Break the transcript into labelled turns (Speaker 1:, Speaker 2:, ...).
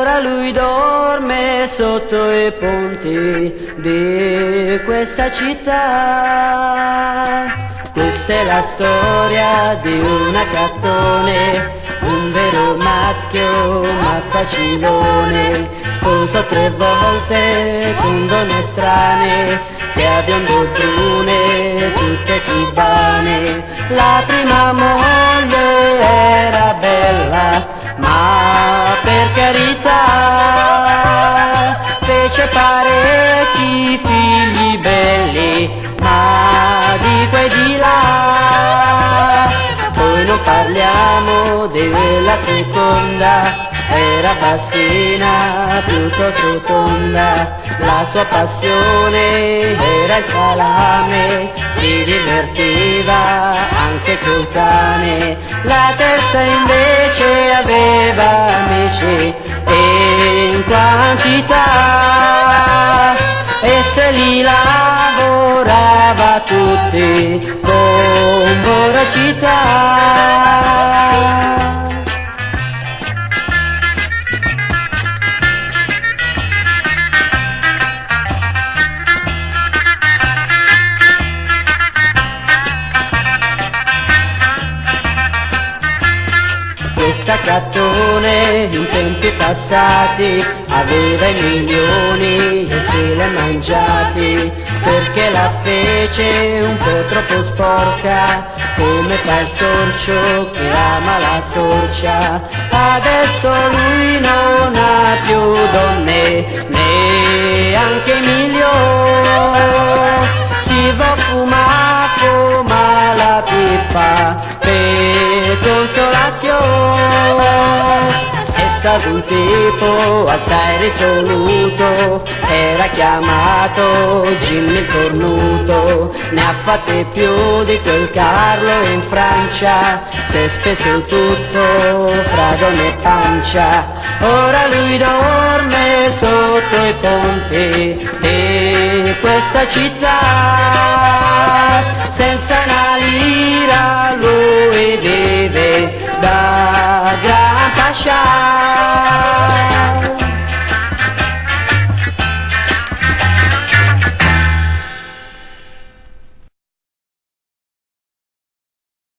Speaker 1: Ora lui dorme sotto i ponti di questa città. Questa è la storia di un accattone, un vero maschio ma facilone. Sposo 3 volte con donne strane, sia bionde o brune, tutte cubane. La prima moglie era bella, ma per carità fece parecchi figli belli, ma di qua e di là. Poi non parliamo della seconda, era bassina piuttosto tonda. La sua passione era il salame, si divertiva anche col cane. La terza invece aveva amici e in quantità, e se li lavorava tutti con voracità. Questo accattone in tempi passati aveva i milioni e se li ha mangiati, perché la fece un po' troppo sporca, come fa il sorcio che ama la sorcia. Adesso lui non ha più donne, neanche milioni. Si va a fuma la pipa per consolazione. È stato un tipo assai risoluto, era chiamato Jimmy il cornuto. Ne ha fatte più di quel Carlo in Francia, si è speso tutto fra donne e pancia. Ora lui dorme sotto i ponti di questa città, senza una lira lui vive da gran pascià.